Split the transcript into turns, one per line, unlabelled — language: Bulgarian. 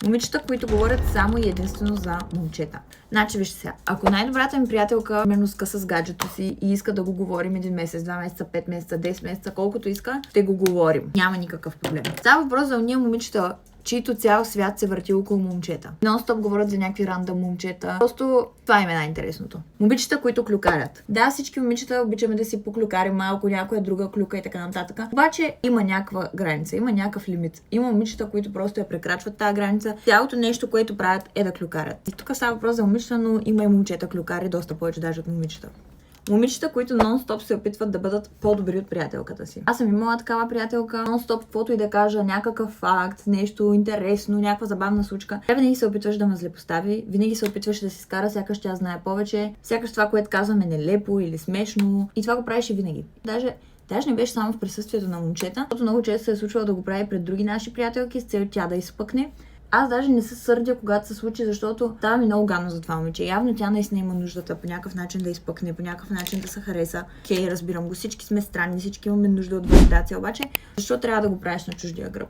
Момичета, които говорят само и единствено за момчета. Значи, вижте сега, ако най-добрата ми приятелка примерно скъса с гаджето си и иска да го говорим 1 месец, 2 месеца, 5 месеца, 10 месеца, колкото иска, ще го говорим. Няма никакъв проблем. Става въпрос за уния момичета, чието цял свят се върти около момчета. Нон-стоп говорят за някакви рандъм момчета. Просто това им е най-интересното. Момичета, които клюкарят. Да, всички момичета обичаме да си поклюкарим малко, някоя друга клюка и така нататък. Обаче има някаква граница, има някакъв лимит. Има момичета, които просто я прекрачват тази граница. Цялото нещо, което правят, е да клюкарят. И тук става въпрос за момичета, но има и момчета клюкари, доста повече даже от момичета. Момичета, които нон-стоп се опитват да бъдат по-добри от приятелката си. Аз съм имала такава приятелка, нон-стоп, каквото и да кажа, някакъв факт, нещо интересно, някаква забавна случка. Тя винаги се опитваше да ме злепостави, винаги се опитваше да си скара, сякаш тя знае повече, сякаш това, което казвам е нелепо или смешно. И това го правеше винаги. Даже не беше само в присъствието на момчета, защото много често се е случвало да го прави пред други наши приятелки с цел тя да изпъкне. Аз даже не се сърдя, когато се случи, защото става ми много гадно за това момиче. Явно тя наистина има нуждата по някакъв начин да изпъкне, по някакъв начин да се хареса. Окей, разбирам го, всички сме странни, всички имаме нужда от валидация, обаче защо трябва да го правиш на чуждия гръб?